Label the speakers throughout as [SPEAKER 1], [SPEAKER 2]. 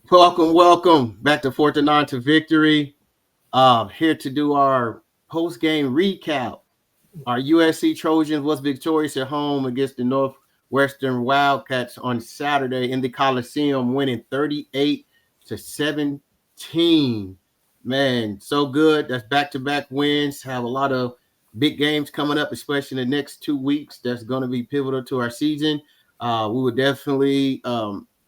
[SPEAKER 1] Welcome back to Fourth and Nine to Victory. Here to do our post-game recap. Our USC Trojans was victorious at home against the Northwestern Wildcats on Saturday in the Coliseum, winning 38-17. Man, so good. That's back-to-back wins. Have a lot of big games coming up, especially in the next 2 weeks. That's going to be pivotal to our season. We will definitely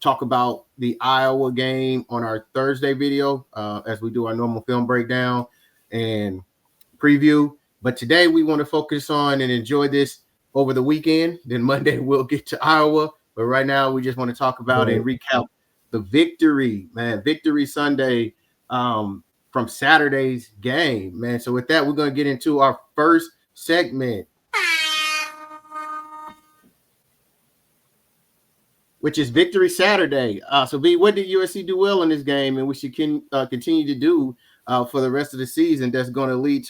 [SPEAKER 1] talk about the Iowa game on our Thursday video as we do our normal film breakdown and preview. But today we want to focus on and enjoy this over the weekend. Then Monday we'll get to Iowa. But right now we just want to talk about and recap the victory, man. Victory Sunday from Saturday's game, man. So with that, we're going to get into our first segment, which is Victory Saturday. So, B, what did USC do well in this game, and we should continue to do for the rest of the season? That's going to lead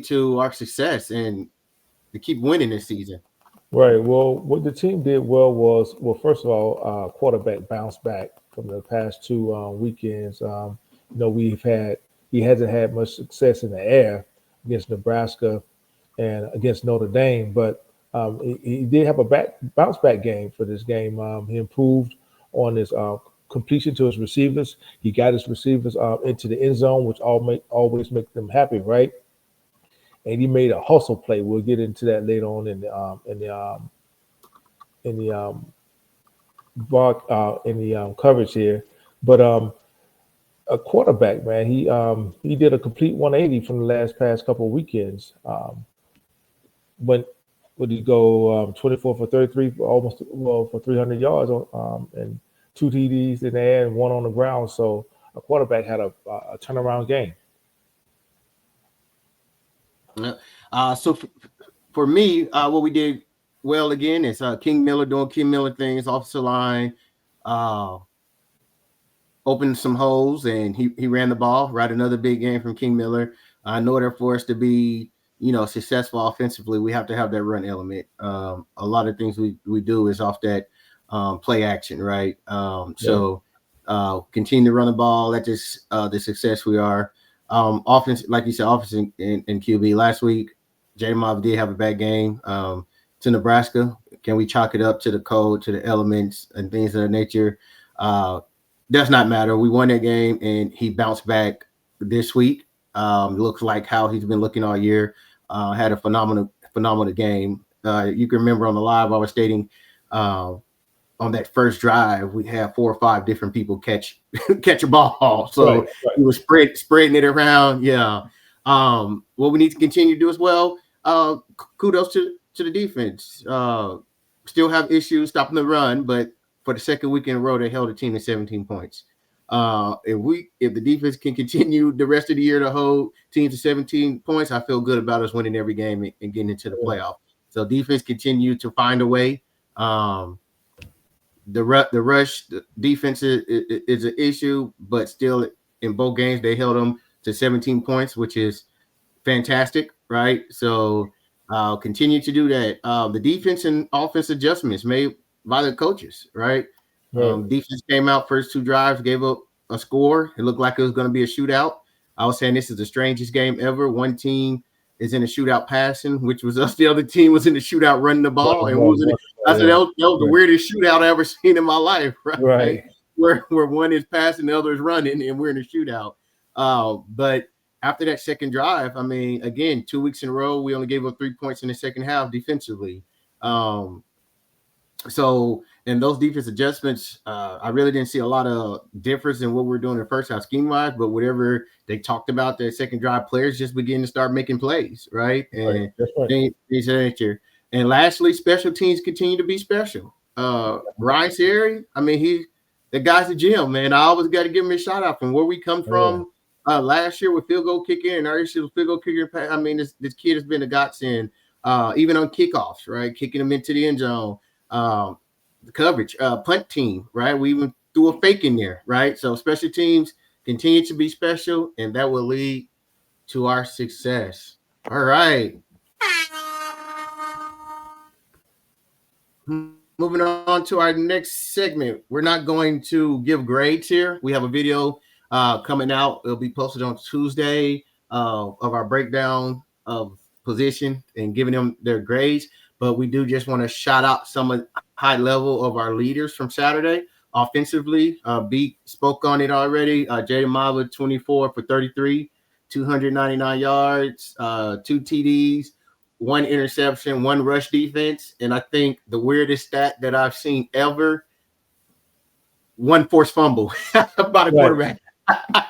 [SPEAKER 1] to our success and to keep winning this season.
[SPEAKER 2] Right. Well, what the team did well was, first of all, quarterback bounced back from the past two weekends. He hasn't had much success in the air against Nebraska and against Notre Dame, but he did have a bounce back game for this game. He improved on his completion to his receivers. He got his receivers into the end zone, which always make them happy, right? And he made a hustle play. We'll get into that later on in the coverage here. But a quarterback, man, he did a complete 180 from the past couple of weekends. Would he go 24 for 33, for 300 yards and 2 TDs in the air and 1 on the ground. So a quarterback had a turnaround game.
[SPEAKER 1] So for me, what we did well again is King Miller doing King Miller things, offensive line, opened some holes, and he ran the ball. Right, another big game from King Miller. In order for us to be successful offensively, we have to have that run element. A lot of things we do is off that play action, right? So continue to run the ball. That's just the success we are. Offense, like you said, offense in QB last week. J. Mob did have a bad game to Nebraska. Can we chalk it up to the code, to the elements and things of that nature? Does not matter. We won that game, and he bounced back this week. Looks like how he's been looking all year. Had a phenomenal game. You can remember on the live I was stating on that first drive, we had 4 or 5 different people catch a ball. So right. He was spreading it around. Yeah. What we need to continue to do as well. Kudos to the defense. Still have issues stopping the run, but for the second week in a row, they held the team to 17 points. If the defense can continue the rest of the year to hold teams to 17 points, I feel good about us winning every game and getting into the playoff. So defense continue to find a way. The rush defense is an issue, but still in both games they held them to 17 points, which is fantastic, right? So continue to do that. The defense and offense adjustments made by the coaches, right? Defense came out first 2 drives, gave up a score. It looked like it was going to be a shootout. I was saying this is the strangest game ever. One team is in a shootout passing, which was us. The other team was in the shootout running the ball. And I said that was the weirdest shootout I ever seen in my life, right? Where one is passing, the other is running, and we're in a shootout. But after that second drive, I mean, again, 2 weeks in a row, we only gave up 3 points in the second half defensively. So in those defense adjustments, I really didn't see a lot of difference in what we're doing in the first half scheme-wise, but whatever they talked about, that second drive, players just begin to start making plays, right? And things of that nature. And lastly, special teams continue to be special. Ryan Sherry, I mean, the guy's a gem, man. I always got to give him a shout out from where we come from last year with field goal kicking and our issue with field goal kicking. I mean, this kid has been a godsend, even on kickoffs, right? Kicking them into the end zone. The coverage, punt team, right? We even threw a fake in there, right? So special teams continue to be special, and that will lead to our success. All right. moving on to our next segment. We're not going to give grades here. We have a video coming out. It'll be posted on Tuesday of our breakdown of position and giving them their grades. But we do just want to shout out some of high level of our leaders from Saturday. Offensively, Beat spoke on it already. Jaden Mava, 24 for 33, 299 yards, 2 TDs, 1 interception, 1 rush defense. And I think the weirdest stat that I've seen ever, 1 forced fumble by the quarterback.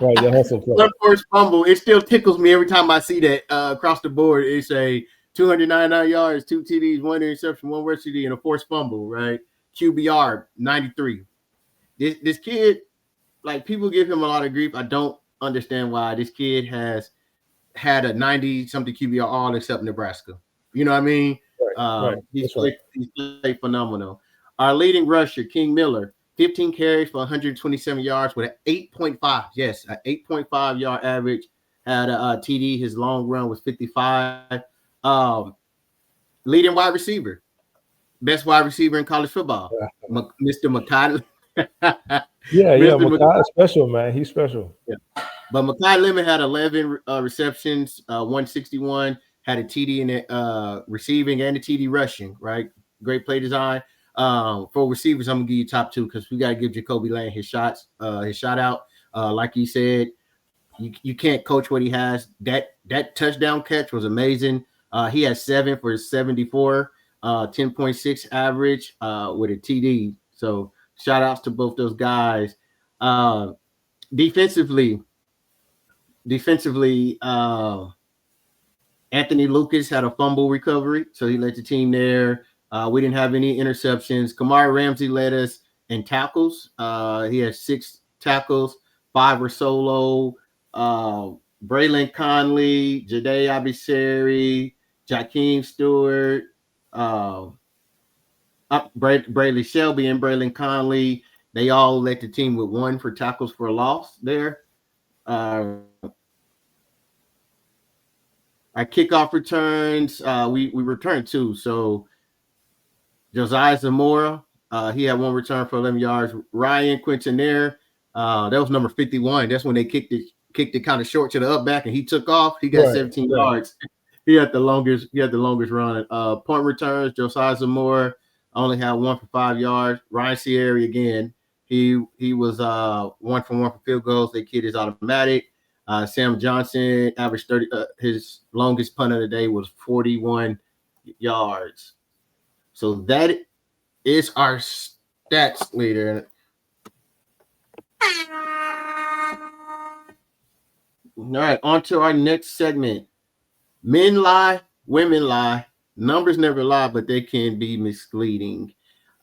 [SPEAKER 2] Right, the hustle play.
[SPEAKER 1] 1 forced fumble. It still tickles me every time I see that across the board. It's a 299 yards, 2 TDs, 1 interception, 1 rush TD, and a forced fumble, right? QBR, 93. This kid, like, people give him a lot of grief. I don't understand why. This kid has had a 90-something QBR all except Nebraska. You know what I mean?
[SPEAKER 2] Right.
[SPEAKER 1] He's played phenomenal. Our leading rusher, King Miller, 15 carries for 127 yards with an 8.5. Yes, an 8.5 yard average. Had a TD. His long run was 55. Leading wide receiver, best wide receiver in college football, Mr. Makai.
[SPEAKER 2] Makai is special, man. He's special.
[SPEAKER 1] Yeah. But Makai Lemon had 11 receptions, 161, had a TD in it, receiving and a TD rushing, right? Great play design. For receivers, I'm gonna give you top 2 because we gotta give Jacoby Lane his shout out. Like he said, you can't coach what he has. That touchdown catch was amazing. He had 7 for 74, 10.6 average with a TD. So shout outs to both those guys. Defensively, Anthony Lucas had a fumble recovery, so he led the team there. We didn't have any interceptions. Kamari Ramsey led us in tackles. He had 6 tackles, 5 were solo. Braylon Conley, Jade Abisari, Jakeem Stewart, Braylon Shelby, and Braylon Conley. They all led the team with 1 for tackles for a loss there. Our kickoff returns, we returned 2. So Josiah Zamora, he had 1 return for 11 yards. Ryan Quintanilla, that was number 51. That's when they kicked it kind of short to the up back, and he took off. He got 17 yards. He had the longest run. Punt returns, Josiah Zamora only had 1 for 5 yards. Ryan Sierra again. He was 1 for 1 for field goals. That kid is automatic. Sam Johnson averaged 30. His longest punt of the day was 41 yards. So that is our stats leader. All right, on to our next segment. Men lie, women lie. Numbers never lie, but they can be misleading.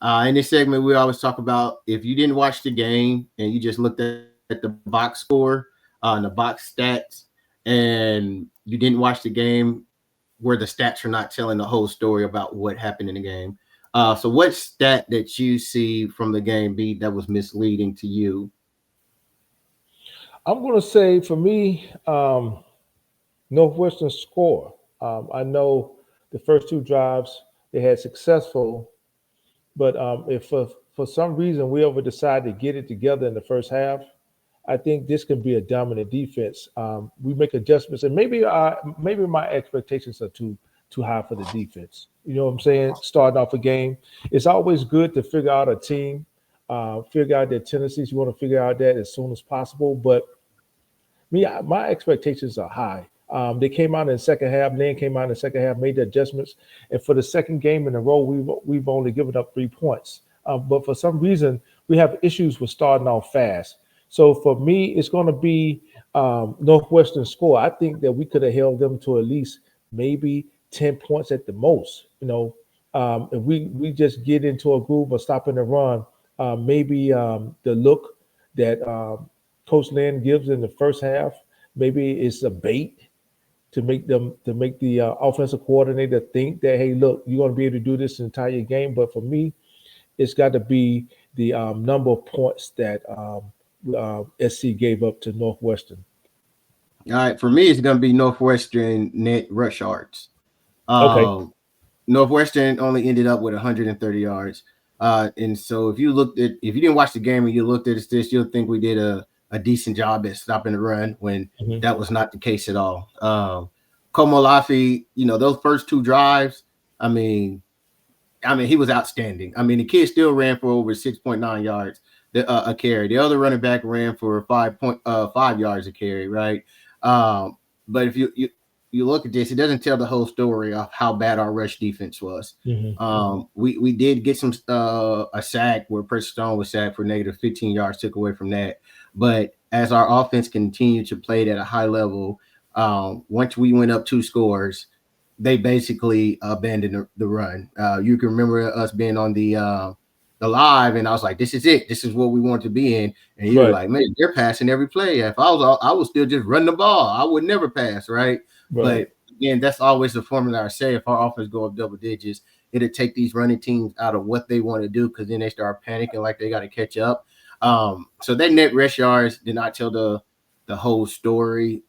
[SPEAKER 1] In this segment, we always talk about if you didn't watch the game and you just looked at the box score and the box stats, and you didn't watch the game where the stats are not telling the whole story about what happened in the game. So what stat that you see from the game, B, that was misleading to you?
[SPEAKER 2] I'm going to say, for me, Northwestern score. I know the first 2 drives they had successful, but if for some reason we ever decide to get it together in the first half, I think this can be a dominant defense. We make adjustments, and maybe my expectations are too high for the defense. You know what I'm saying? Starting off a game, it's always good to figure out a team, figure out their tendencies. You want to figure out that as soon as possible. But my expectations are high. They came out in the second half. Lynn came out in the second half, made the adjustments, and for the second game in a row, we've only given up 3 points. But for some reason, we have issues with starting off fast. So for me, it's going to be Northwestern score. I think that we could have held them to at least maybe 10 points at the most. You know, if we just get into a groove of stopping the run, maybe the look that Coach Lynn gives in the first half, maybe it's a bait to make the offensive coordinator think that, hey, look, you're going to be able to do this entire game. But for me, it's got to be the number of points that SC gave up to Northwestern.
[SPEAKER 1] All right, for me, it's going to be Northwestern net rush yards.
[SPEAKER 2] Okay.
[SPEAKER 1] Northwestern only ended up with 130 yards. And so if you didn't watch the game and you looked at this, you'll think we did a decent job at stopping the run when
[SPEAKER 2] Mhm.
[SPEAKER 1] that was not the case at all. Komolafi, those first two drives, I mean, he was outstanding. I mean, the kid still ran for over 6.9 yards a carry. The other running back ran for 5.5 yards a carry, right? Um, but if you look at this, it doesn't tell the whole story of how bad our rush defense was.
[SPEAKER 2] Mhm.
[SPEAKER 1] We did get some a sack where Preston Stone was sacked for negative 15 yards, took away from that. But as our offense continued to play at a high level, once we went up two scores, they basically abandoned the run. You can remember us being on the live, and I was like, "This is it. This is what we want to be in." And you're
[SPEAKER 2] Right.
[SPEAKER 1] like, "Man, they're passing every play. If I was still just run the ball. I would never pass, right?"
[SPEAKER 2] Right.
[SPEAKER 1] But again, that's always the formula I say. If our offense go up double digits, it'll take these running teams out of what they want to do because then they start panicking like they got to catch up. So that net rush yards did not tell the whole story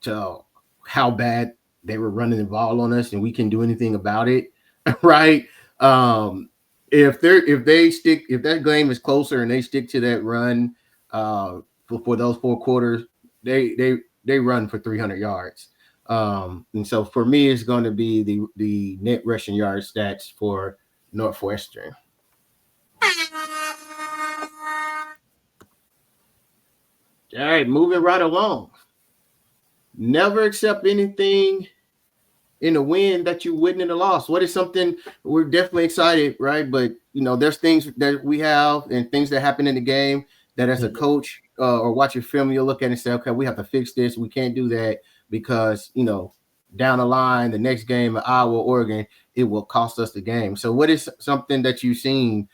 [SPEAKER 1] to how bad they were running the ball on us and we can do anything about it, right? Um, if that game is closer and they stick to that run for those 4 quarters, they run for 300 yards. And so for me, it's going to be the net rushing yard stats for Northwestern. All right, moving right along. Never accept anything in a win that you win in a loss. What is something we're definitely excited, right? But there's things that we have and things that happen in the game that as a
[SPEAKER 2] Mhm.
[SPEAKER 1] coach or watching film, you'll look at it and say, okay, we have to fix this. We can't do that because down the line, the next game at Iowa, Oregon, it will cost us the game. So what is something that you've seen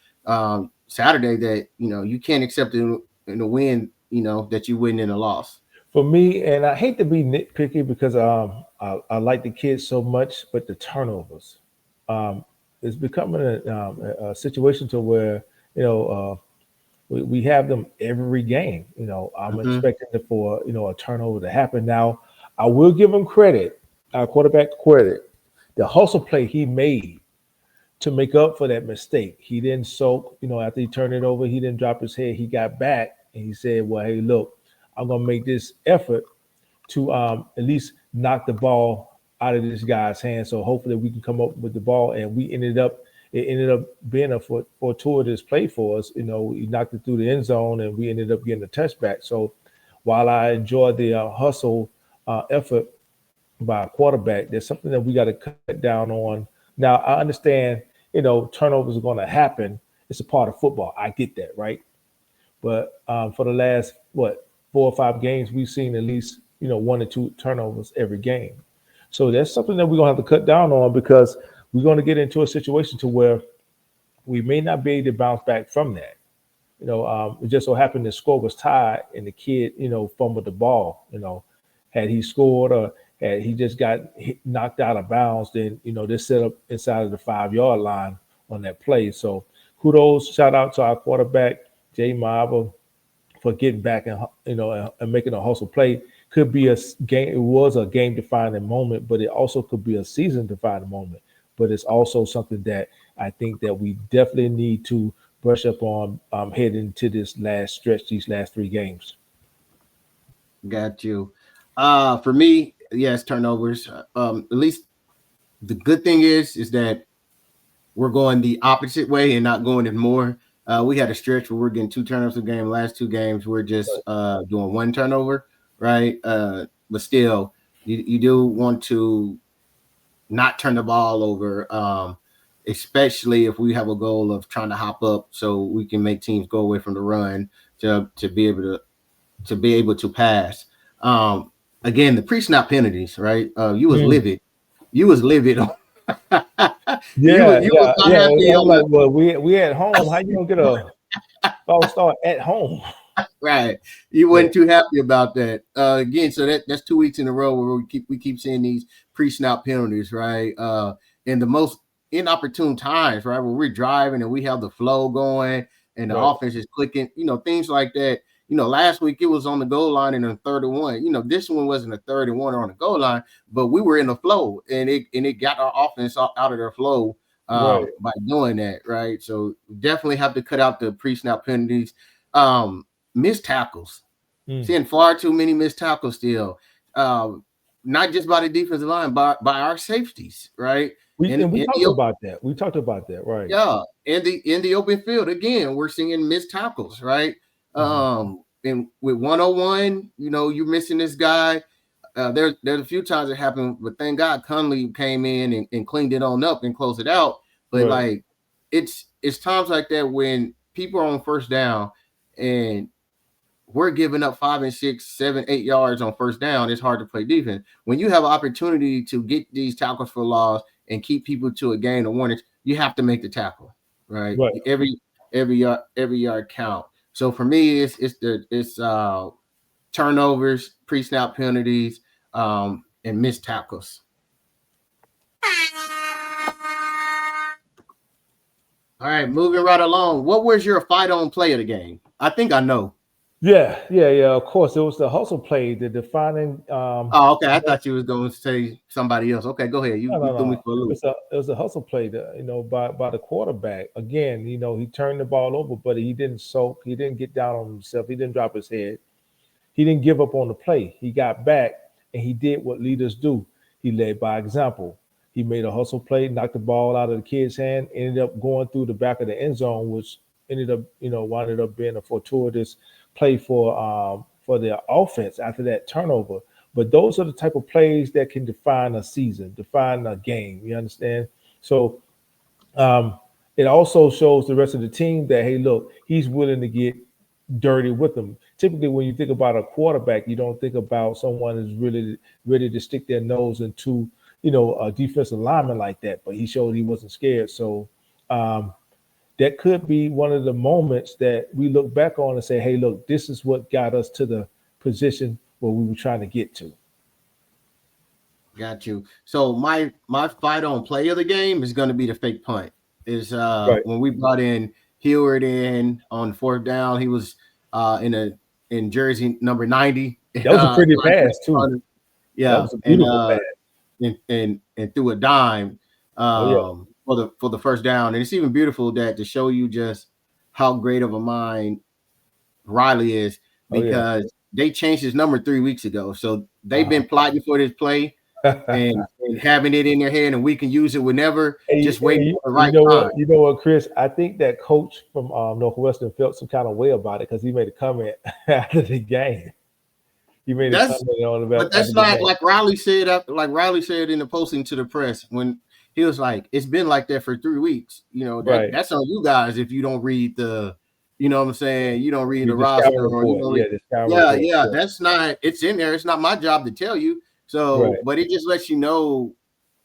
[SPEAKER 1] Saturday that you can't accept in a win, that you win in a loss?
[SPEAKER 2] For me, and I hate to be nitpicky because I like the kids so much, but the turnovers, um, is becoming a situation to where you know we have them every game. I'm
[SPEAKER 1] Mm-hmm.
[SPEAKER 2] expecting for a turnover to happen. Now, I will give him credit, our quarterback credit, the hustle play he made to make up for that mistake. He didn't soak. After he turned it over, he didn't drop his head. He got back and he said, "Well, hey, look, I'm gonna make this effort to at least knock the ball out of this guy's hand. So hopefully we can come up with the ball." And it ended up being a fortuitous play for us. We knocked it through the end zone and we ended up getting a touchback. So while I enjoy the hustle effort by a quarterback, there's something that we got to cut down on. Now I understand, turnovers are going to happen. It's a part of football. I get that, right? But for the last 4 or 5 games, we've seen at least 1 or 2 turnovers every game. So that's something that we're gonna have to cut down on because we're going to get into a situation to where we may not be able to bounce back from that. It just so happened the score was tied and the kid, fumbled the ball. Had he scored or had he just got knocked out of bounds, then they're set up inside of the 5 yard line on that play. So kudos, shout out to our quarterback Jay Marvel for getting back and and making a hustle play. Could be a game. It was a game defining moment, but it also could be a season defining moment. But it's also something that I think that we definitely need to brush up on heading into this last stretch, these last 3 games.
[SPEAKER 1] Got you. For me, yes, turnovers. At least the good thing is that we're going the opposite way and not going it more. We had a stretch where we're getting 2 turnovers a game. Last 2 games, we're just doing 1 turnover, right? But still, you do want to not turn the ball over, especially if we have a goal of trying to hop up so we can make teams go away from the run to be able to pass. Um, Again, the pre-snap penalties, right? You was
[SPEAKER 2] Mm.
[SPEAKER 1] livid. You was livid.
[SPEAKER 2] Yeah,
[SPEAKER 1] You was
[SPEAKER 2] yeah,
[SPEAKER 1] not
[SPEAKER 2] yeah.
[SPEAKER 1] happy
[SPEAKER 2] I'm
[SPEAKER 1] on
[SPEAKER 2] like,
[SPEAKER 1] the
[SPEAKER 2] well, we at home. How you gonna get a false start at home?
[SPEAKER 1] right. You
[SPEAKER 2] Yeah,
[SPEAKER 1] weren't too happy about that. Again, so that's 2 weeks in a row where we keep seeing these pre-snap penalties, right? In the most inopportune times, right? Where we're driving and we have the flow going and the
[SPEAKER 2] right.
[SPEAKER 1] offense is clicking, things like that. Last week it was on the goal line and a 31. This one wasn't a 31 on the goal line, but we were in the flow and it got our offense out of their flow.
[SPEAKER 2] Right.
[SPEAKER 1] by doing that, right? So definitely have to cut out the pre-snap penalties. Missed tackles.
[SPEAKER 2] Mm.
[SPEAKER 1] Seeing far too many missed tackles still. Not just by the defensive line, by our safeties, right?
[SPEAKER 2] We
[SPEAKER 1] In
[SPEAKER 2] talked
[SPEAKER 1] the
[SPEAKER 2] about that. We talked about that, right?
[SPEAKER 1] yeah, in the open field again, we're seeing missed tackles, right?
[SPEAKER 2] Mhm.
[SPEAKER 1] And with 101, you're missing this guy. There's a few times it happened, but thank God Conley came in and cleaned it on up and closed it out. But
[SPEAKER 2] Right.
[SPEAKER 1] like it's times like that when people are on first down and we're giving up 5 and 6, 7, 8 yards on first down. It's hard to play defense. When you have an opportunity to get these tackles for loss and keep people to a gain of warnings, you have to make the tackle, right?
[SPEAKER 2] Right.
[SPEAKER 1] Every yard count. So for me, it's turnovers, pre-snap penalties, and missed tackles. All right, moving right along. What was your fight on play of the game? I think I know.
[SPEAKER 2] Yeah. Of course, it was the hustle play, the defining.
[SPEAKER 1] Oh, okay. I thought you was going to say somebody else. Okay, go ahead. You threw me
[SPEAKER 2] No.
[SPEAKER 1] for a loop.
[SPEAKER 2] It was a hustle play, by the quarterback. Again, he turned the ball over, but he didn't soak. He didn't get down on himself. He didn't drop his head. He didn't give up on the play. He got back and he did what leaders do. He led by example. He made a hustle play, knocked the ball out of the kid's hand, ended up going through the back of the end zone, which wound up being a fortuitous play for the offense after that turnover. But those are the type of plays that can define a season, define a game. You understand? So um, it also shows the rest of the team that, hey, look, he's willing to get dirty with them. Typically, when you think about a quarterback, you don't think about someone who's really ready to stick their nose into, a defensive lineman like that. But he showed he wasn't scared. So um, that could be one of the moments that we look back on and say, hey, look, this is what got us to the position where we were trying to get to.
[SPEAKER 1] Got you. So my fight on play of the game is going to be the fake punt. Is
[SPEAKER 2] Right.
[SPEAKER 1] when we brought in Heward in on fourth down, he was in jersey number 90.
[SPEAKER 2] That was a pretty pass, too.
[SPEAKER 1] Punter.
[SPEAKER 2] That
[SPEAKER 1] Yeah,
[SPEAKER 2] was a beautiful pass.
[SPEAKER 1] and threw a dime
[SPEAKER 2] Oh, yeah.
[SPEAKER 1] for the first down. And it's even beautiful that to show you just how great of a mind Riley is
[SPEAKER 2] Oh, yeah.
[SPEAKER 1] because they changed his number 3 weeks ago. So they've been plotting for this play and having it in their head, and we can use it whenever.
[SPEAKER 2] Hey,
[SPEAKER 1] Just waiting
[SPEAKER 2] hey,
[SPEAKER 1] for the
[SPEAKER 2] you
[SPEAKER 1] right
[SPEAKER 2] know
[SPEAKER 1] time.
[SPEAKER 2] what? You know what, Chris? I think that coach from Northwestern felt some kind of way about it because he made a comment after the game. He made a
[SPEAKER 1] That's
[SPEAKER 2] comment on
[SPEAKER 1] but
[SPEAKER 2] about after
[SPEAKER 1] that's
[SPEAKER 2] the
[SPEAKER 1] not
[SPEAKER 2] game.
[SPEAKER 1] like Riley said like Riley said in the posting to the press when he was like, it's been like that for 3 weeks.
[SPEAKER 2] Right.
[SPEAKER 1] That's on you guys if you don't read the, what I'm saying, you don't read the
[SPEAKER 2] Read the scouting
[SPEAKER 1] roster or you
[SPEAKER 2] report.
[SPEAKER 1] don't
[SPEAKER 2] Yeah,
[SPEAKER 1] read.
[SPEAKER 2] the scouting
[SPEAKER 1] Yeah,
[SPEAKER 2] report.
[SPEAKER 1] yeah,
[SPEAKER 2] Yeah.
[SPEAKER 1] that's not. It's in there. It's not my job to tell you. So,
[SPEAKER 2] Right.
[SPEAKER 1] but it just lets you know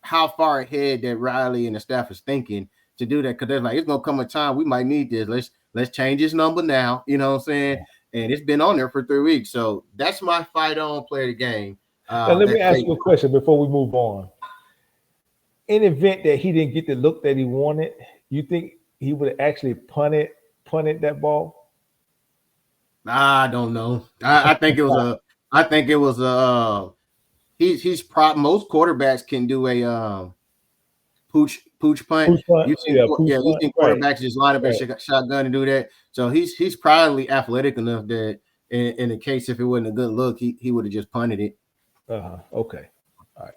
[SPEAKER 1] how far ahead that Riley and the staff is thinking to do that because they're like, it's gonna come a time we might need this. Let's change his number now. You know what I'm saying? And it's been on there for 3 weeks. So that's my fight on play of the game.
[SPEAKER 2] Now, let me
[SPEAKER 1] That
[SPEAKER 2] ask
[SPEAKER 1] fake.
[SPEAKER 2] you a question before we move on. In the event that he didn't get the look that he wanted, you think he would have actually punted that ball?
[SPEAKER 1] I don't know. I think it was a. I think it was a. He's most quarterbacks can do a pooch punt.
[SPEAKER 2] Pooch punt? Yeah, pooch
[SPEAKER 1] You
[SPEAKER 2] punt.
[SPEAKER 1] seen
[SPEAKER 2] Right.
[SPEAKER 1] quarterbacks just line up and
[SPEAKER 2] Right.
[SPEAKER 1] shotgun and do that. So he's probably athletic enough that in the case if it wasn't a good look, he would have just punted it.
[SPEAKER 2] Okay. All right.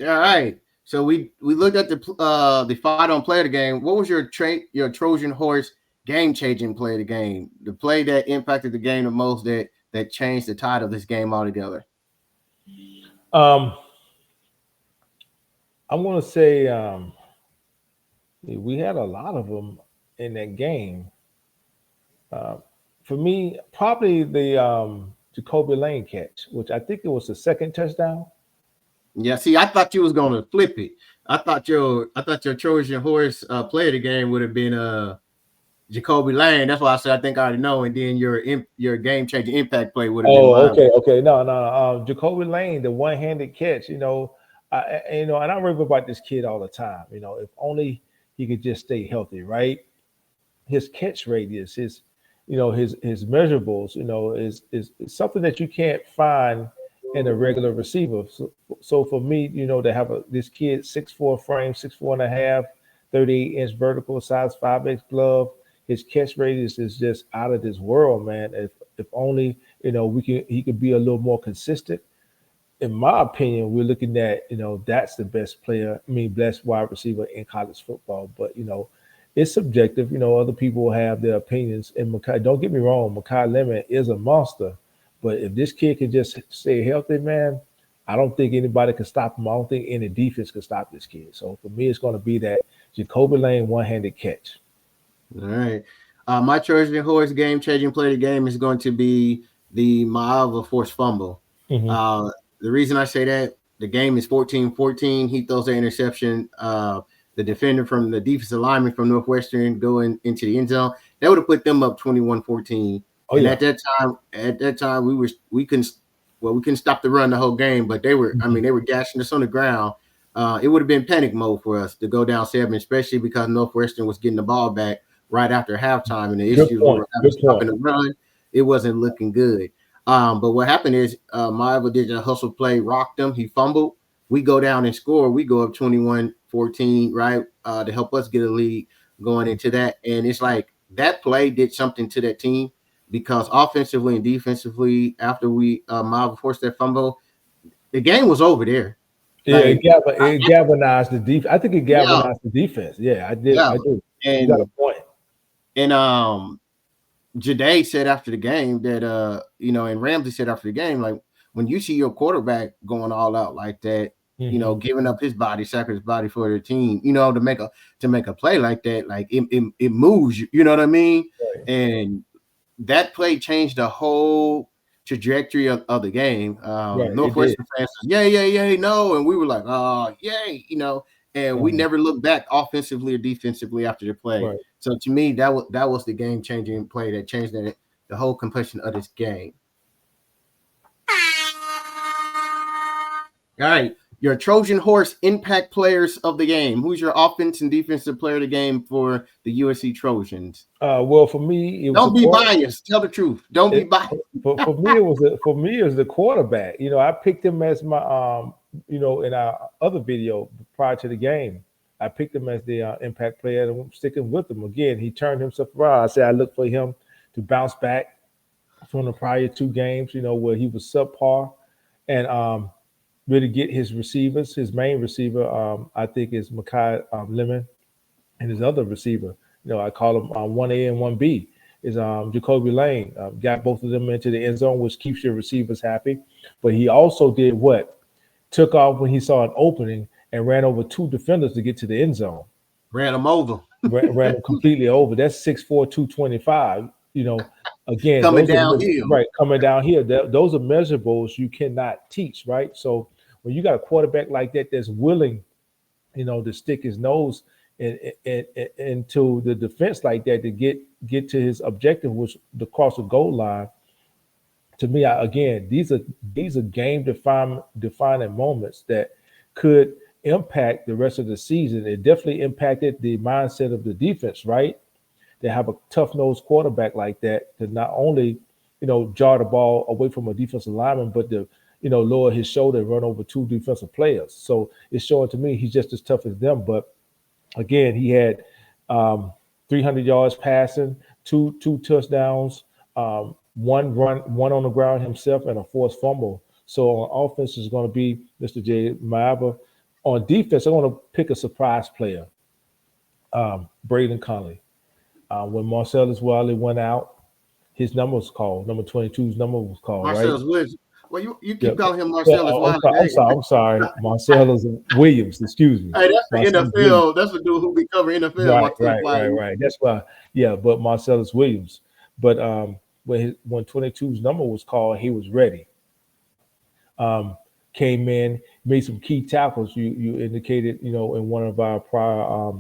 [SPEAKER 1] All right. So we looked at the fight on play of the game. What was your Trojan horse game changing play of the game? The play that impacted the game the most that changed the tide of this game altogether.
[SPEAKER 2] Um, I'm going to say we had a lot of them in that game. Uh, for me, probably the Jacoby Lane catch, which I think it was the second touchdown.
[SPEAKER 1] Yeah, see, I thought you was gonna flip it. I thought your Trojan horse play of the game would have been Jacoby Lane. That's why I said I think I already know. And then your game changing impact play would have been
[SPEAKER 2] Oh,
[SPEAKER 1] mine.
[SPEAKER 2] okay. No. Jacoby Lane, the one-handed catch. And I remember about this kid all the time. If only he could just stay healthy, right? His catch radius, his measurables, is something that you can't find and a regular receiver. So for me, to have this kid 6'4" frame, 6'4.5", 38-inch vertical, size 5X glove, his catch radius is just out of this world, man. If only he could be a little more consistent. In my opinion, we're looking at that's the best player. I mean, best wide receiver in college football. But it's subjective. Other people will have their opinions. And don't get me wrong, Makai Lemon is a monster. But if this kid can just stay healthy, man, I don't think anybody can stop him. I don't think any defense can stop this kid. So for me, it's going to be that Jacoby Lane one-handed catch.
[SPEAKER 1] All right. My Trojan horse game-changing play of the game is going to be the Maava forced fumble.
[SPEAKER 2] Mm-hmm.
[SPEAKER 1] The reason I say that, the game is 14-14. He throws an interception. The defender from the defensive lineman from Northwestern going into the end zone. That would have put them up 21-14.
[SPEAKER 2] Oh,
[SPEAKER 1] and
[SPEAKER 2] yeah.
[SPEAKER 1] at that time, we couldn't stop the run the whole game, but they were, they were gashing us on the ground. It would have been panic mode for us to go down 7, especially because Northwestern was getting the ball back right after halftime, and the issues we were having stopping the run, it wasn't looking good. But what happened is Maava did a hustle play, rocked him, he fumbled. We go down and score. We go up 21-14, right, to help us get a lead going into that. And it's like that play did something to that team because offensively and defensively, after we Maava forced that fumble, the game was over there.
[SPEAKER 2] Yeah,
[SPEAKER 1] Like,
[SPEAKER 2] it galvanized the defense. I think it
[SPEAKER 1] yeah,
[SPEAKER 2] galvanized the defense. Yeah, I did.
[SPEAKER 1] yeah.
[SPEAKER 2] I do. You got a
[SPEAKER 1] And
[SPEAKER 2] point.
[SPEAKER 1] Jade said after the game that and Ramsey said after the game, like when you see your quarterback going all out like that, giving up his body, sacrificing his body for the team, to make a play like that, like it moves you, you know what I mean?
[SPEAKER 2] Right.
[SPEAKER 1] And that play changed the whole trajectory of the game.
[SPEAKER 2] Right,
[SPEAKER 1] Northwestern fans, yay, no, and we were like, oh, yay, and we never looked back offensively or defensively after the play.
[SPEAKER 2] Right.
[SPEAKER 1] So to me, that was the game changing play that changed the whole complexion of this game. All right, your Trojan horse impact players of the game. Who's your offense and defensive player of the game for the USC Trojans?
[SPEAKER 2] Well, for me, it was
[SPEAKER 1] don't be biased. Tell the truth. Don't be biased.
[SPEAKER 2] For me, it was the quarterback. I picked him as my in our other video prior to the game. I picked him as the impact player, and I'm sticking with him. Again, he turned himself around. I said I look for him to bounce back from the prior 2 games, where he was subpar, and really get his receivers. His main receiver, I think, is Makai Lemon, and his other receiver, I call him 1A and 1B, is Jacoby Lane. Got both of them into the end zone, which keeps your receivers happy. But he also did what? Took off when he saw an opening and ran over 2 defenders to get to the end zone.
[SPEAKER 1] Ran them over.
[SPEAKER 2] ran them completely over. That's 6'4", 225. Again,
[SPEAKER 1] coming downhill.
[SPEAKER 2] Right, coming down here. Those are measurables you cannot teach, right? So when you got a quarterback like that that's willing, to stick his nose into the defense like that to get to his objective, which to cross the goal line. To me, these are game defining moments that could impact the rest of the season. It definitely impacted the mindset of the defense, right? To have a tough-nosed quarterback like that to not only, jar the ball away from a defensive lineman, but to, lower his shoulder and run over 2 defensive players. So it's showing to me he's just as tough as them. But again, he had 300 yards passing, two touchdowns, one on the ground himself, and a forced fumble. So on offense is going to be Mr. J. Maava. On defense, I'm going to pick a surprise player, Braden Conley. When Marcellus Wiley went out, his number was called. Number 22's number was called.
[SPEAKER 1] Marcellus
[SPEAKER 2] right?
[SPEAKER 1] Williams. Well, you keep calling him Marcellus Wiley.
[SPEAKER 2] I'm sorry. Marcellus Williams. Excuse me.
[SPEAKER 1] Hey, that's the
[SPEAKER 2] Marcellus
[SPEAKER 1] NFL.
[SPEAKER 2] Williams.
[SPEAKER 1] That's the dude who be covering NFL.
[SPEAKER 2] Right. That's why. Yeah, but Marcellus Williams. But when 22's number was called, he was ready. Came in, made some key tackles. You indicated, in one of our prior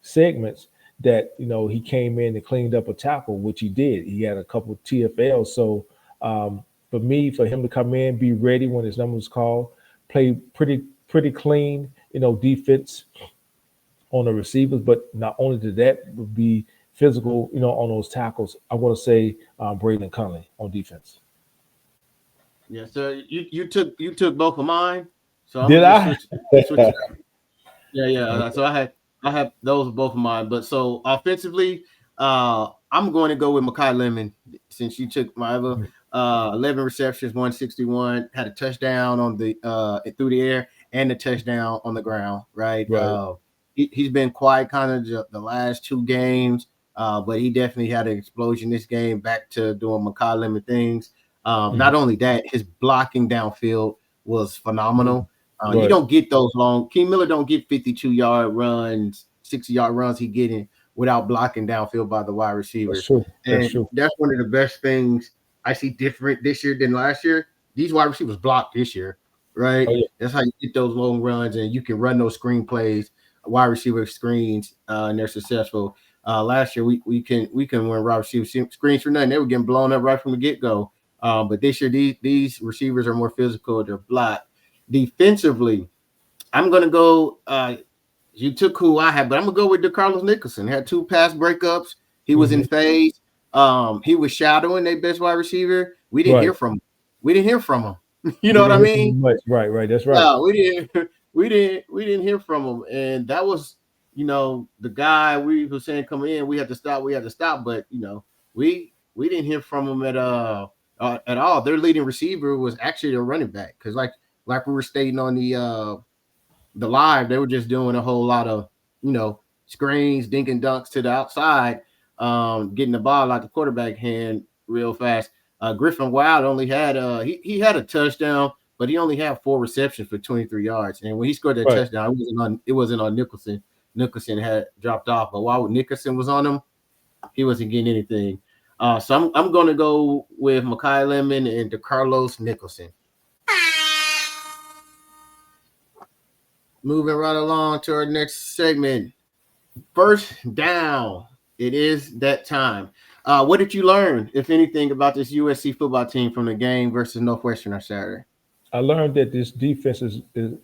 [SPEAKER 2] segments that, he came in and cleaned up a tackle, which he did. He had a couple of TFLs. So for him to come in, be ready when his number was called, play pretty clean, defense on the receivers. But not only did that, would be physical, on those tackles. I want to say Braden Conley on defense.
[SPEAKER 1] Yeah, so you took both of mine. So I'm
[SPEAKER 2] Did
[SPEAKER 1] gonna just
[SPEAKER 2] I?
[SPEAKER 1] switch it up. Yeah, yeah. So I had those both of mine. But so offensively, I'm going to go with Makai Lemon since you took my other 11 receptions, 161, had a touchdown on the through the air and a touchdown on the ground. Right.
[SPEAKER 2] Right.
[SPEAKER 1] He's been quiet kind of the last two games, but he definitely had an explosion this game. Back to doing Makai Lemon things. Not only that, his blocking downfield was phenomenal. You
[SPEAKER 2] Right.
[SPEAKER 1] don't get those long. King Miller don't get 52-yard runs, 60-yard runs he getting without blocking downfield by the wide
[SPEAKER 2] That's
[SPEAKER 1] receivers.
[SPEAKER 2] true. That's
[SPEAKER 1] And
[SPEAKER 2] true.
[SPEAKER 1] that's one of the best things I see different this year than last year. These wide receivers block this year, right?
[SPEAKER 2] Oh yeah.
[SPEAKER 1] That's how you get those long runs and you can run those screen plays, wide receiver screens, and they're successful. Last year we can win wide receiver screens for nothing. They were getting blown up right from the get go. But this year these receivers are more physical. They're blocked. Defensively, I'm gonna go. You took who I had, but I'm gonna go with DeCarlos Nicholson. Had two pass breakups. He was in
[SPEAKER 2] Hmm.
[SPEAKER 1] phase. He was shadowing their best wide receiver. We didn't
[SPEAKER 2] Right.
[SPEAKER 1] hear from him. We didn't hear from him. You know
[SPEAKER 2] We
[SPEAKER 1] what
[SPEAKER 2] didn't
[SPEAKER 1] I
[SPEAKER 2] hear from
[SPEAKER 1] mean?
[SPEAKER 2] him much. Right. Right. That's right.
[SPEAKER 1] Yeah, we didn't. We didn't hear from him, and that was, the guy we were saying coming in. We had to stop. We had to stop, but we didn't hear from him at all. Their leading receiver was actually a running back because like we were stating on the live, they were just doing a whole lot of, screens, dinking dunks to the outside, getting the ball out the quarterback hand real fast. Griffin Wild only had he had a touchdown, but he only had 4 receptions for 23 yards. And when he scored that
[SPEAKER 2] Right.
[SPEAKER 1] touchdown, it wasn't on Nicholson. Nicholson had dropped off, but while Nicholson was on him, he wasn't getting anything. So I'm going to go with Makai Lemon and DeCarlos Nicholson. Moving right along to our next segment. First down. It is that time. What did you learn, if anything, about this USC football team from the game versus Northwestern on Saturday?
[SPEAKER 2] I learned that this defense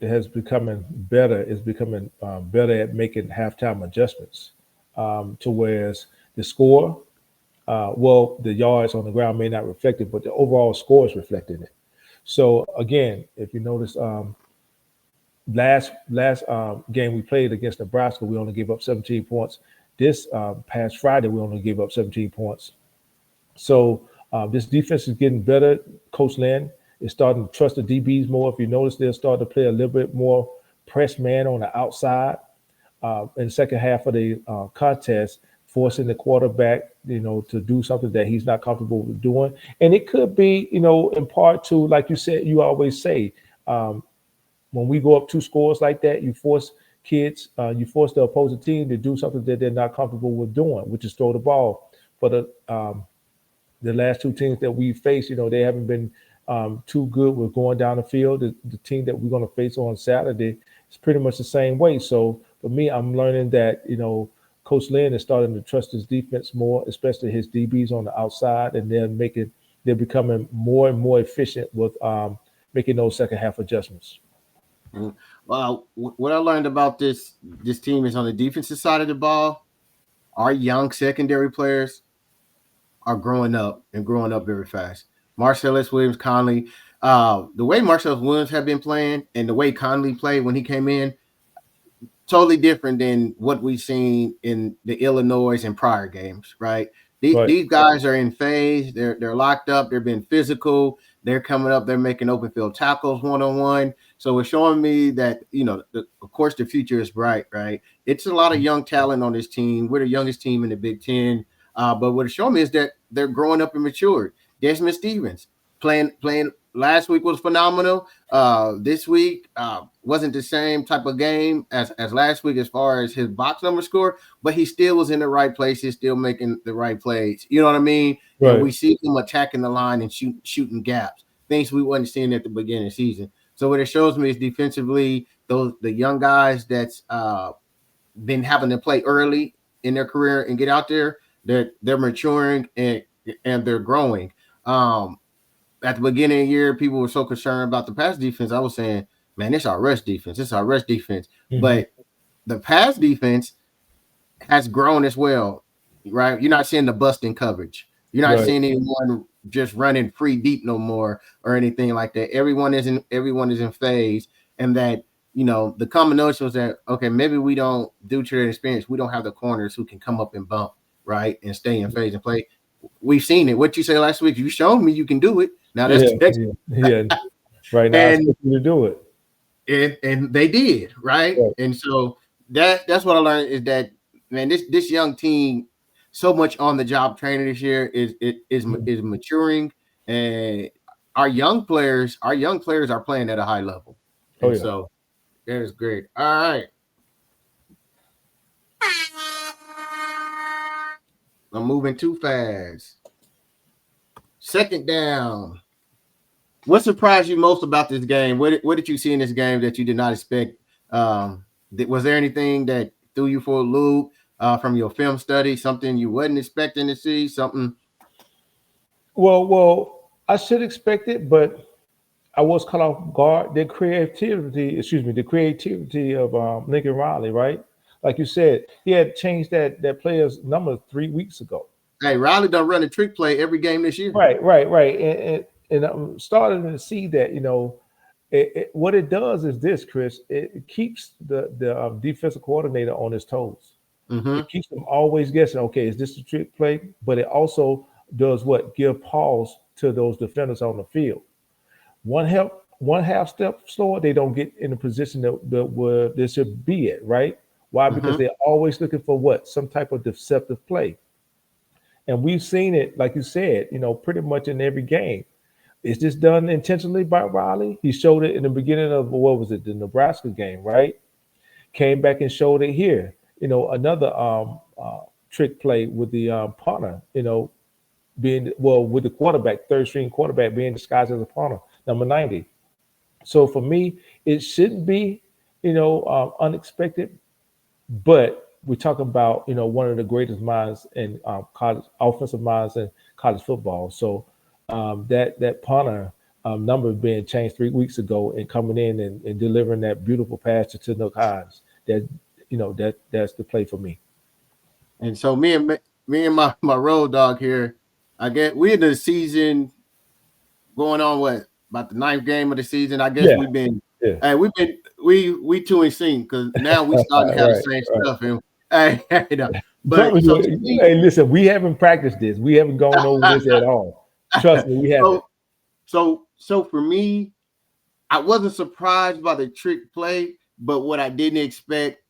[SPEAKER 2] has becoming better. Is becoming better at making halftime adjustments. To whereas the score, well, the yards on the ground may not reflect it, but the overall score is reflecting it. So again, if you notice, last game we played against Nebraska, we only gave up 17 points. This past Friday, we only gave up 17 points. So this defense is getting better. Coach Lynn is starting to trust the DBs more. If you notice, they're starting to play a little bit more press man on the outside in the second half of the contest, forcing the quarterback, to do something that he's not comfortable with doing. And it could be, in part to, like you said, you always say, when we go up two scores like that, you force the opposing team to do something that they're not comfortable with doing, which is throw the ball. But the last two teams that we faced, they haven't been too good with going down the field. The team that we're going to face on Saturday is pretty much the same way. So for me, I'm learning that, Coach Lynn is starting to trust his defense more, especially his DBs on the outside, and they're becoming more and more efficient with making those second half adjustments.
[SPEAKER 1] Mhm. Well, what I learned about this team is on the defensive side of the ball, our young secondary players are growing up very fast. Marcellus Williams Conley, the way Marcellus Williams have been playing and the way Conley played when he came in, totally different than what we've seen in the Illinois and prior games, right?
[SPEAKER 2] Right.
[SPEAKER 1] These guys are in phase. They're locked up. They're being physical. They're coming up. They're making open field tackles one on one. So it's showing me that of course the future is bright, right? It's a lot of young talent on this team. We're the youngest team in the Big Ten. But what it's showing me is that they're growing up and matured. Desmond Stevens playing last week was phenomenal. This week wasn't the same type of game as last week as far as his box number score, but he still was in the right places, still making the right plays. You know what I mean? And
[SPEAKER 2] Right.
[SPEAKER 1] we see him attacking the line and shooting gaps, things we wasn't seeing at the beginning of the season. So what it shows me is defensively, the young guys that's been having to play early in their career and get out there, they're maturing and they're growing. Um, at the beginning of the year, people were so concerned about the pass defense. I was saying, man, it's our rush defense. It's our rush defense.
[SPEAKER 2] Hmm.
[SPEAKER 1] But the pass defense has grown as well, right? You're not seeing the busting coverage. You're not
[SPEAKER 2] Right.
[SPEAKER 1] seeing anyone just running free deep no more or anything like that. Everyone is in phase, and that the common notion was that okay, maybe we don't, due to their experience, we don't have the corners who can come up and bump right and stay in phase and play. We've seen it. What you say last week, you showed me you can do it. Now that's
[SPEAKER 2] Yeah,
[SPEAKER 1] the next.
[SPEAKER 2] yeah. Right now, I
[SPEAKER 1] And
[SPEAKER 2] expect you to do it.
[SPEAKER 1] and they did, right?
[SPEAKER 2] Right.
[SPEAKER 1] And so that's what I learned is that, man, this young team, so much on the job training this year is maturing, and our young players are playing at a high level,
[SPEAKER 2] Oh
[SPEAKER 1] and
[SPEAKER 2] yeah.
[SPEAKER 1] so that is great. All right, I'm moving too fast. Second down. What surprised you most about this game? What did you see in this game that you did not expect? Was there anything that threw you for a loop from your film study? Something you wasn't expecting to see? Something?
[SPEAKER 2] Well, I should expect it, but I was caught off guard. The creativity of Lincoln Riley, right? Like you said, he had changed that player's number 3 weeks ago.
[SPEAKER 1] Hey, Riley done run a trick play every game this year.
[SPEAKER 2] Right. And I'm starting to see that, what it does is this, Chris. It keeps the defensive coordinator on his toes.
[SPEAKER 1] Mm-hmm.
[SPEAKER 2] It keeps them always guessing. Okay, is this a trick play? But it also does what? Give pause to those defenders on the field. One half step slower, they don't get in the position that where they should be at. Right? Why? Because
[SPEAKER 1] Mm-hmm.
[SPEAKER 2] they're always looking for what? Some type of deceptive play. And we've seen it, like you said, pretty much in every game. Is this done intentionally by Riley? He showed it in the beginning of what was it, the Nebraska game, right? Came back and showed it here. Another trick play with the punter, being with the quarterback, third string quarterback being disguised as a punter, number 90. So for me, it shouldn't be, unexpected, but we're talking about one of the greatest minds in college offensive minds in college football. So that punter number being changed 3 weeks ago and coming in and delivering that beautiful pass to Nook Hines, that's the play for me.
[SPEAKER 1] And so me and my road dog here, I get we're in the season going on what about the ninth game of the season. I guess
[SPEAKER 2] Yeah,
[SPEAKER 1] we've been
[SPEAKER 2] yeah.
[SPEAKER 1] hey, we two in sync because now we starting to have the
[SPEAKER 2] Right,
[SPEAKER 1] same
[SPEAKER 2] right.
[SPEAKER 1] stuff. And hey, but
[SPEAKER 2] Promise
[SPEAKER 1] so to
[SPEAKER 2] you,
[SPEAKER 1] me,
[SPEAKER 2] hey, listen, we haven't practiced this. We haven't gone over this at all. Trust me, we haven't.
[SPEAKER 1] so so for me, I wasn't surprised by the trick play, but what I didn't expect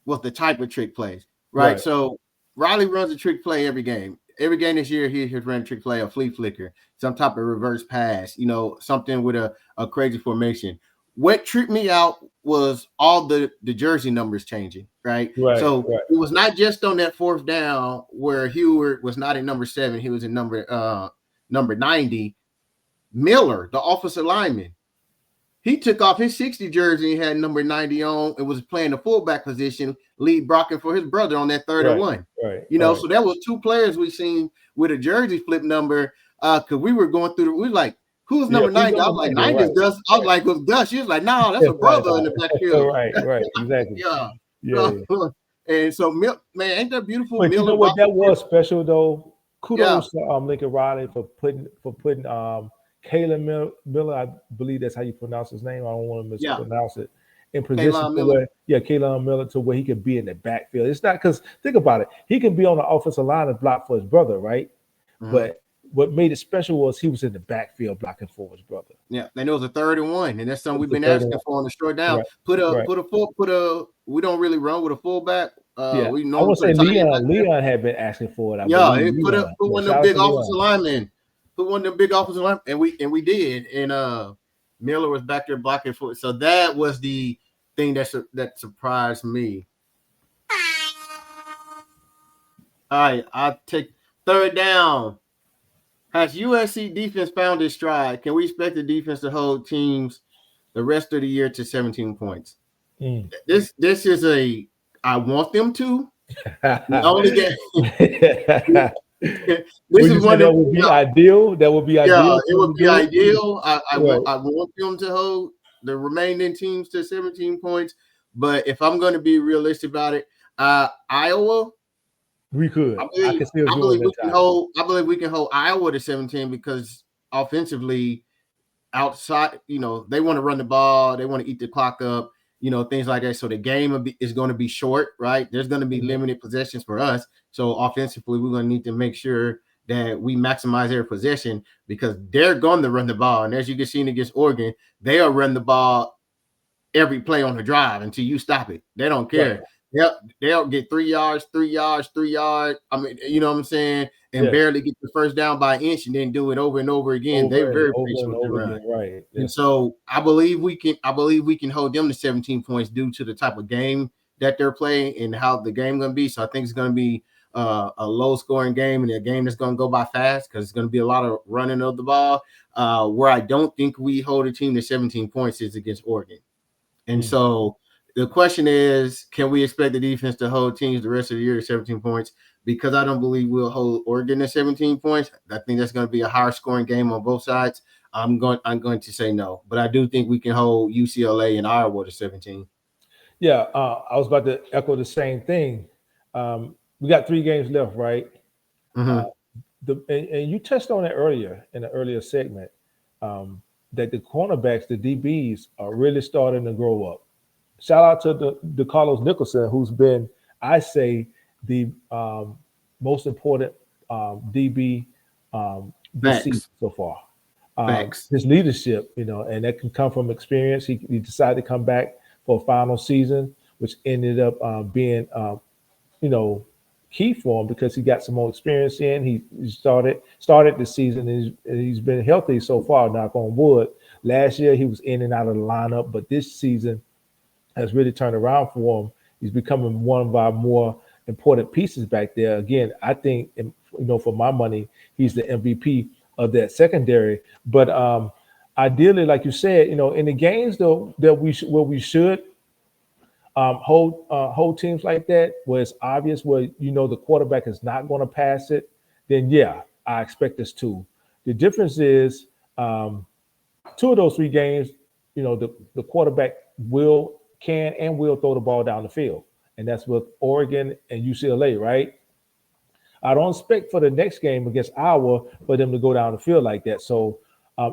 [SPEAKER 1] was the type of trick plays, right?
[SPEAKER 2] Right,
[SPEAKER 1] So Riley runs a trick play every game. Every game this year, he has run a trick play, a flea flicker, some type of reverse pass, something with a crazy formation. What tripped me out was all the jersey numbers changing, right?
[SPEAKER 2] right,
[SPEAKER 1] So
[SPEAKER 2] right,
[SPEAKER 1] it was not just on that fourth down where Heward was not in number 7, he was in number 90. Miller, the offensive lineman, he took off his 60 jersey and had number 90 on and was playing the fullback position, lead blocking for his brother on that third and
[SPEAKER 2] right,
[SPEAKER 1] one.
[SPEAKER 2] right.
[SPEAKER 1] So that was two players we seen with a jersey flip number. Cause we were going through we were like, who's
[SPEAKER 2] Yeah,
[SPEAKER 1] number
[SPEAKER 2] who's
[SPEAKER 1] 90? I
[SPEAKER 2] number
[SPEAKER 1] was like,
[SPEAKER 2] 90?
[SPEAKER 1] 90 is
[SPEAKER 2] Right,
[SPEAKER 1] Dust. I was
[SPEAKER 2] right.
[SPEAKER 1] like, it was Dust. She was like, no, that's a
[SPEAKER 2] Right,
[SPEAKER 1] brother in the backfield.
[SPEAKER 2] right, exactly.
[SPEAKER 1] Yeah.
[SPEAKER 2] Yeah, yeah.
[SPEAKER 1] And so man, ain't that beautiful?
[SPEAKER 2] But you
[SPEAKER 1] Miller
[SPEAKER 2] know what?
[SPEAKER 1] blocking
[SPEAKER 2] That
[SPEAKER 1] for
[SPEAKER 2] was special though.
[SPEAKER 1] yeah,
[SPEAKER 2] Kudos to Lincoln Riley for putting Miller. I believe that's how you pronounce his name. I don't want to
[SPEAKER 1] yeah.
[SPEAKER 2] mispronounce it. In position
[SPEAKER 1] Kaylon
[SPEAKER 2] to
[SPEAKER 1] Miller.
[SPEAKER 2] where, Kaylon Miller to where he could be in the backfield. It's not because think about it. He can be on the offensive line and block for his brother, right?
[SPEAKER 1] Mm-hmm.
[SPEAKER 2] But what made it special was he was in the backfield blocking for his brother.
[SPEAKER 1] Yeah, and it was a third and one, and that's
[SPEAKER 2] It
[SPEAKER 1] something
[SPEAKER 2] was
[SPEAKER 1] we've
[SPEAKER 2] the
[SPEAKER 1] been
[SPEAKER 2] third and
[SPEAKER 1] asking
[SPEAKER 2] one.
[SPEAKER 1] for on the short down.
[SPEAKER 2] Right,
[SPEAKER 1] Put a
[SPEAKER 2] right.
[SPEAKER 1] put a full put a. We don't really run with a fullback.
[SPEAKER 2] Yeah,
[SPEAKER 1] We
[SPEAKER 2] I
[SPEAKER 1] normally
[SPEAKER 2] would
[SPEAKER 1] put
[SPEAKER 2] say
[SPEAKER 1] a tight end back
[SPEAKER 2] Leon.
[SPEAKER 1] there.
[SPEAKER 2] Leon had been asking for it, I
[SPEAKER 1] Yeah,
[SPEAKER 2] believe.
[SPEAKER 1] put
[SPEAKER 2] Leon.
[SPEAKER 1] put
[SPEAKER 2] Yeah,
[SPEAKER 1] one of them
[SPEAKER 2] shout out
[SPEAKER 1] big
[SPEAKER 2] to
[SPEAKER 1] offensive
[SPEAKER 2] Leon.
[SPEAKER 1] linemen. Put one of them big offensive linemen, and we did. And Miller was back there blocking for it. So that was the thing that surprised me. All right, I'll take third down. Has USC defense found its stride? Can we expect the defense to hold teams the rest of the year to 17 points?
[SPEAKER 2] Mm.
[SPEAKER 1] This is I want them to. The only game. This
[SPEAKER 2] Would
[SPEAKER 1] is
[SPEAKER 2] you say
[SPEAKER 1] one
[SPEAKER 2] that
[SPEAKER 1] of
[SPEAKER 2] would be ideal? That would be
[SPEAKER 1] yeah,
[SPEAKER 2] ideal
[SPEAKER 1] it
[SPEAKER 2] for
[SPEAKER 1] would
[SPEAKER 2] them to
[SPEAKER 1] be
[SPEAKER 2] do it?
[SPEAKER 1] ideal.
[SPEAKER 2] Right.
[SPEAKER 1] I want them to hold the remaining teams to 17 points. But if I'm going to be realistic about it, Iowa
[SPEAKER 2] We could.
[SPEAKER 1] I
[SPEAKER 2] I
[SPEAKER 1] believe
[SPEAKER 2] can see us
[SPEAKER 1] I
[SPEAKER 2] doing
[SPEAKER 1] believe
[SPEAKER 2] that,
[SPEAKER 1] we can
[SPEAKER 2] Tyler.
[SPEAKER 1] hold. I believe we can hold Iowa to 17 because offensively, outside, they want to run the ball, they want to eat the clock up, things like that. So the game is going to be short, right? There's going to be limited possessions for us. So offensively, we're going to need to make sure that we maximize their possession because they're going to run the ball. And as you can see against Oregon, they'll run the ball every play on the drive until you stop it. They don't
[SPEAKER 2] Right.
[SPEAKER 1] care. They'll get 3 yards, 3 yards, 3 yards. I mean, you know what I'm saying? And
[SPEAKER 2] Yes.
[SPEAKER 1] barely get the first down by an inch and then do it over and over again. They're
[SPEAKER 2] Over and
[SPEAKER 1] very
[SPEAKER 2] over
[SPEAKER 1] patient
[SPEAKER 2] and
[SPEAKER 1] with the
[SPEAKER 2] over
[SPEAKER 1] run.
[SPEAKER 2] again. Right.
[SPEAKER 1] And
[SPEAKER 2] Yes.
[SPEAKER 1] so I believe we can hold them to 17 points due to the type of game that they're playing and how the game going to be. So I think it's going to be a low scoring game and a game that's going to go by fast because it's going to be a lot of running of the ball. Where I don't think we hold a team to 17 points is against Oregon. And so the question is, can we expect the defense to hold teams the rest of the year to 17 points? Because I don't believe we'll hold Oregon to 17 points. I think that's going to be a higher scoring game on both sides. I'm going to say no, but I do think we can hold UCLA and Iowa to 17.
[SPEAKER 2] Yeah. I was about to echo the same thing. We got 3 games left, right? Uh,
[SPEAKER 1] Mm-hmm.
[SPEAKER 2] and you touched on it earlier in the earlier segment that the cornerbacks, the DBs, are really starting to grow up. Shout out to the Carlos Nicholson, who's been, I say, the most important DB this season
[SPEAKER 1] Facts.
[SPEAKER 2] so far.
[SPEAKER 1] Facts.
[SPEAKER 2] His leadership, and that can come from experience. He decided to come back for a final season, which ended up being, you know, key for him because he got some more experience in. He started the season and he's been healthy so far. Knock on wood. Last year he was in and out of the lineup, but this season has really turned around for him. He's becoming one of our more important pieces back there. Again, I think, for my money, he's the MVP of that secondary. But ideally, like you said, in the games though that where we should hold teams like that, where it's obvious where the quarterback is not going to pass it, then yeah, I expect us to. The difference is 2 of those 3 games, the quarterback will throw the ball down the field, and that's with Oregon and UCLA, right? I don't expect for the next game against Iowa for them to go down the field like that. So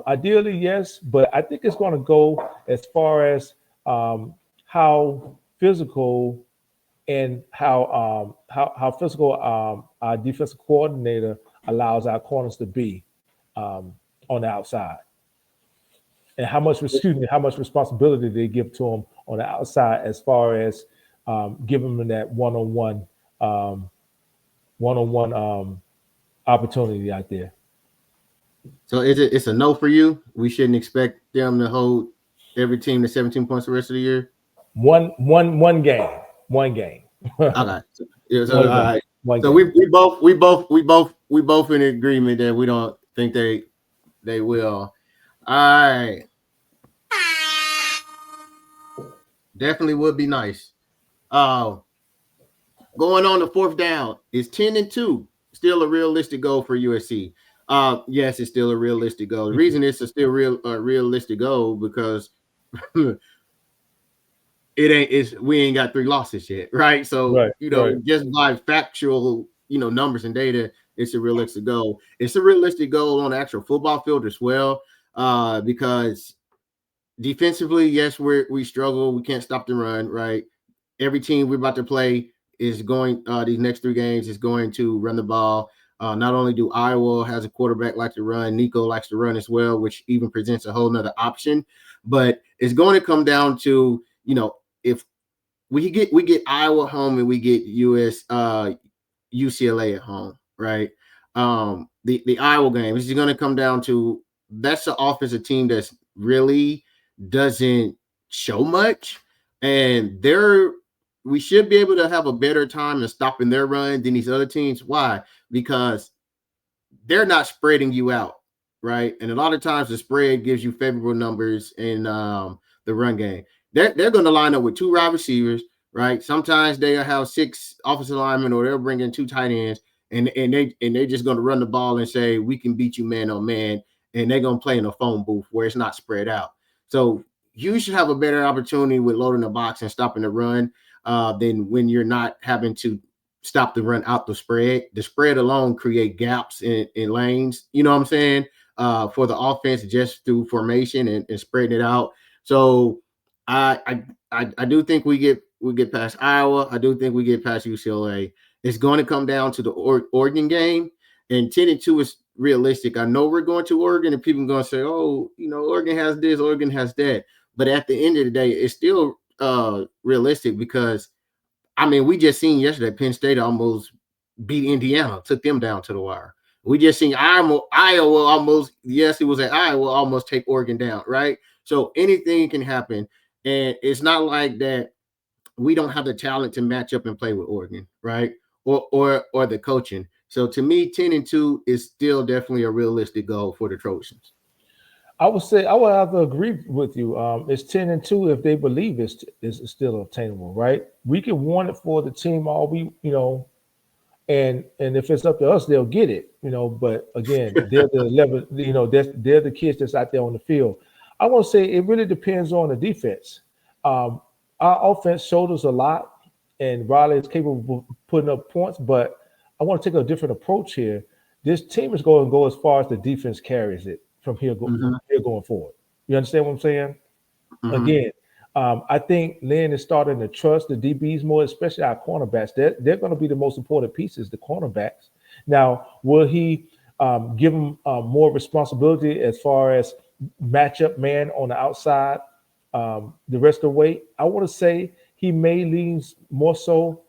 [SPEAKER 2] ideally, yes, but I think it's going to go as far as how physical and how physical our defensive coordinator allows our corners to be on the outside, and how much responsibility they give to them on the outside as far as giving them that um, one-on-one opportunity out there.
[SPEAKER 1] So it's a no for you? We shouldn't expect them to hold every team to 17 points the rest of the year?
[SPEAKER 2] One game,
[SPEAKER 1] Okay. So, yeah, so all
[SPEAKER 2] one game,
[SPEAKER 1] right.
[SPEAKER 2] one
[SPEAKER 1] So
[SPEAKER 2] game.
[SPEAKER 1] we both in agreement that we don't think they will. All right. Definitely would be nice. Uh Going on the fourth down is 10-2. Still a realistic goal for USC. Yes, it's still a realistic goal. The reason it's a still realistic goal because we ain't got 3 losses yet, right? So,
[SPEAKER 2] Right, right.
[SPEAKER 1] just by factual, numbers and data, it's a realistic goal. It's a realistic goal on the actual football field as well. Because defensively, yes, we struggle. We can't stop the run, right? Every team we're about to play is going these next 3 games is going to run the ball. Not only do Iowa has a quarterback like to run, Nico likes to run as well, which even presents a whole nother option. But it's going to come down to, if we get Iowa home and we get UCLA at home, right? The Iowa game is going to come down to that's the offensive team that's really doesn't show much, and we should be able to have a better time in stopping their run than these other teams. Why? Because they're not spreading you out, right? And a lot of times the spread gives you favorable numbers in the run game. They're going to line up with 2 wide receivers, right? Sometimes they'll have 6 offensive linemen, or they'll bring in 2 tight ends, and they're just going to run the ball and say we can beat you man on man, and they're going to play in a phone booth where it's not spread out. So you should have a better opportunity with loading the box and stopping the run than when you're not having to stop the run out the spread. The spread alone create gaps in lanes. You know what I'm saying? For the offense just through formation and spreading it out. So I do think we get past Iowa. I do think we get past UCLA. It's going to come down to the Oregon game, and 10-2 is realistic. I know we're going to Oregon, and people are going to say, "Oh, Oregon has this, Oregon has that." But at the end of the day, it's still realistic because we just seen yesterday Penn State almost beat Indiana, took them down to the wire. We just seen Iowa almost, yes, it was at Iowa, almost take Oregon down, right? So anything can happen. And it's not like that we don't have the talent to match up and play with Oregon, right? Or the coaching. So to me, 10-2 is still definitely a realistic goal for the Trojans.
[SPEAKER 2] I would say I would have to agree with you. It's 10-2 if they believe it's still attainable, right? We can want it for the team all we, and if it's up to us, they'll get it, But again, they're the 11, they're the kids that's out there on the field. I want to say it really depends on the defense. Our offense showed us a lot, and Riley is capable of putting up points, but I want to take a different approach here. This team is going to go as far as the defense carries it from here going forward. You understand what I'm saying? Mm-hmm. Again, I think Lynn is starting to trust the DBs more, especially our cornerbacks. They're going to be the most important pieces, the cornerbacks. Now, will he give them more responsibility as far as matchup man on the outside the rest of the way? I want to say he may lean more so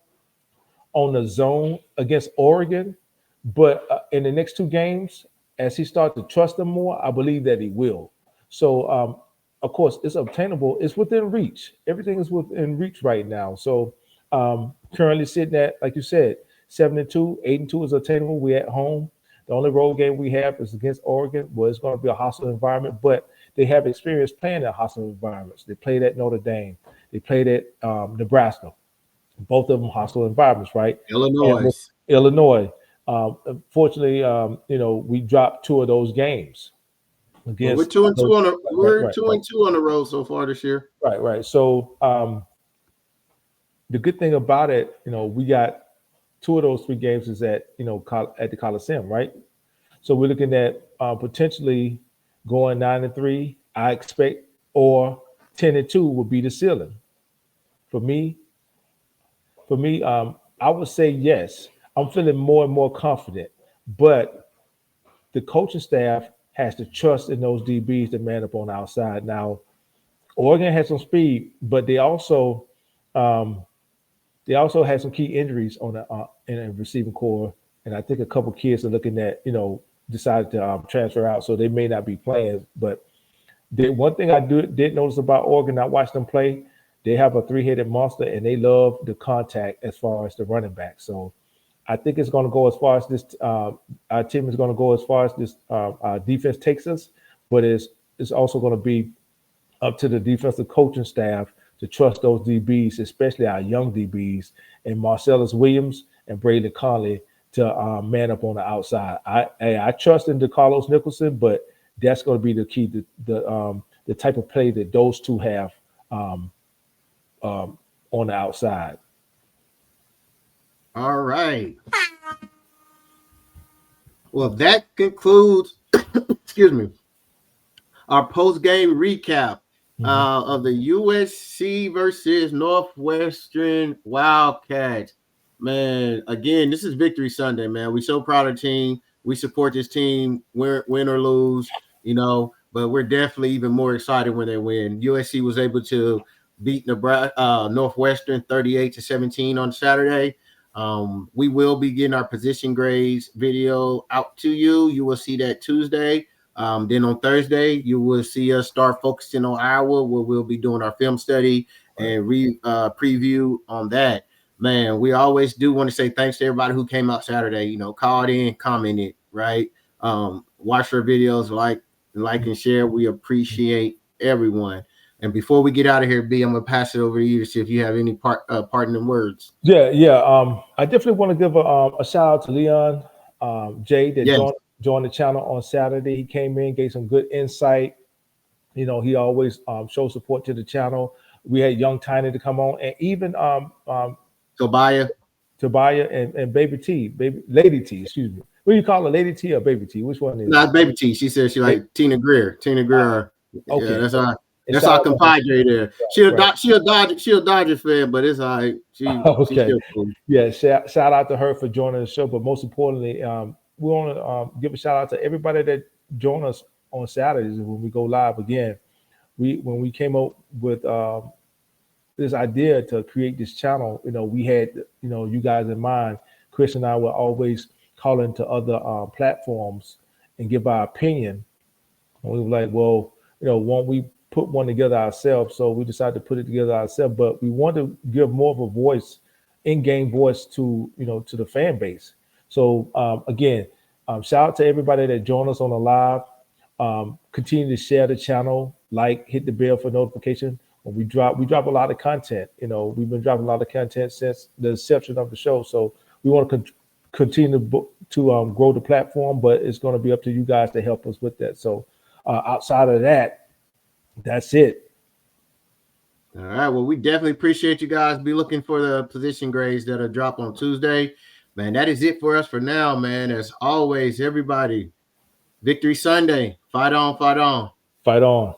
[SPEAKER 2] on the zone against Oregon, but in the next two games, as he starts to trust them more, I believe that he will. So, of course, it's obtainable. It's within reach. Everything is within reach right now. So, currently sitting at, like you said, 7-2, 8-2 is attainable. We're at home. The only road game we have is against Oregon. Well, it's going to be a hostile environment, but they have experience playing in hostile environments. They played at Notre Dame. They played at Nebraska. Both of them hostile environments, right? Illinois. Unfortunately, we dropped two of those games.
[SPEAKER 1] We're 2-2 on the road so far this year.
[SPEAKER 2] Right. So the good thing about it, we got two of those three games is at the Coliseum, right? So we're looking at potentially going 9-3. I expect, or 10-2 would be the ceiling. For me, I would say yes. I'm feeling more and more confident, but the coaching staff has to trust in those DBs to man up on the outside. Now, Oregon has some speed, but they also had some key injuries on in the receiving core, and I think a couple kids are looking at decided to transfer out, so they may not be playing. But the one thing I did notice about Oregon, I watched them play. They have a three-headed monster, and they love the contact as far as the running back. So I think it's going to go as far as this. Our team is going to go as far as this defense takes us, but it's also going to be up to the defensive coaching staff to trust those DBs, especially our young DBs, and Marcellus Williams and Braylon Conley to man up on the outside. I trust in DeCarlos Nicholson, but that's going to be the key, the type of play that those two have on the outside.
[SPEAKER 1] All right. Well, that concludes, excuse me, our post-game recap of the USC versus Northwestern Wildcats. Man, again, this is Victory Sunday, man. We're so proud of the team. We support this team, win or lose, but we're definitely even more excited when they win. USC was able to beat Northwestern 38-17 on Saturday. We will be getting our position grades video out to you. You will see that Tuesday. Then on Thursday, you will see us start focusing on Iowa, where we'll be doing our film study and preview on that. Man, we always do want to say thanks to everybody who came out Saturday, called in, commented, right? Watch our videos, like and share. We appreciate everyone. And before we get out of here, B, I'm gonna pass it over to you to see if you have any parting words.
[SPEAKER 2] Yeah. I definitely want to give a shout out to Leon J that joined the channel on Saturday. He came in, gave some good insight. He always shows support to the channel. We had Young Tiny to come on, and even
[SPEAKER 1] Tobiah.
[SPEAKER 2] Tobiah and Baby T, Lady T, excuse me. What do you call her, Lady T or Baby T? Which one is
[SPEAKER 1] No,
[SPEAKER 2] it?
[SPEAKER 1] it's Baby T. She said she like Tina Greer. Tina Greer. Yeah,
[SPEAKER 2] Okay. And
[SPEAKER 1] that's
[SPEAKER 2] shout
[SPEAKER 1] our
[SPEAKER 2] out to her.
[SPEAKER 1] compadre there.
[SPEAKER 2] Right.
[SPEAKER 1] She a Dodger fan, but it's all right. She's
[SPEAKER 2] Okay.
[SPEAKER 1] still cool.
[SPEAKER 2] Yeah, shout out to her for joining the show. But most importantly, we want to give a shout out to everybody that join us on Saturdays when we go live again. When we came up with this idea to create this channel, we had you guys in mind. Chris and I were always calling to other platforms and give our opinion. And we were like, well, won't we put one together ourselves? So we decided to put it together ourselves. But we want to give more of a voice, in-game voice to to the fan base. So again, shout out to everybody that joined us on the live. Continue to share the channel, hit the bell for notification. When we drop a lot of content. We've been dropping a lot of content since the inception of the show. So we want to continue to grow the platform, but it's going to be up to you guys to help us with that. So outside of that, that's it.
[SPEAKER 1] All right. Well, we definitely appreciate you guys. Be looking for the position grades that'll drop on Tuesday. Man, that is it for us for now, man. As always, everybody, Victory Sunday. Fight on, fight on.
[SPEAKER 2] Fight on.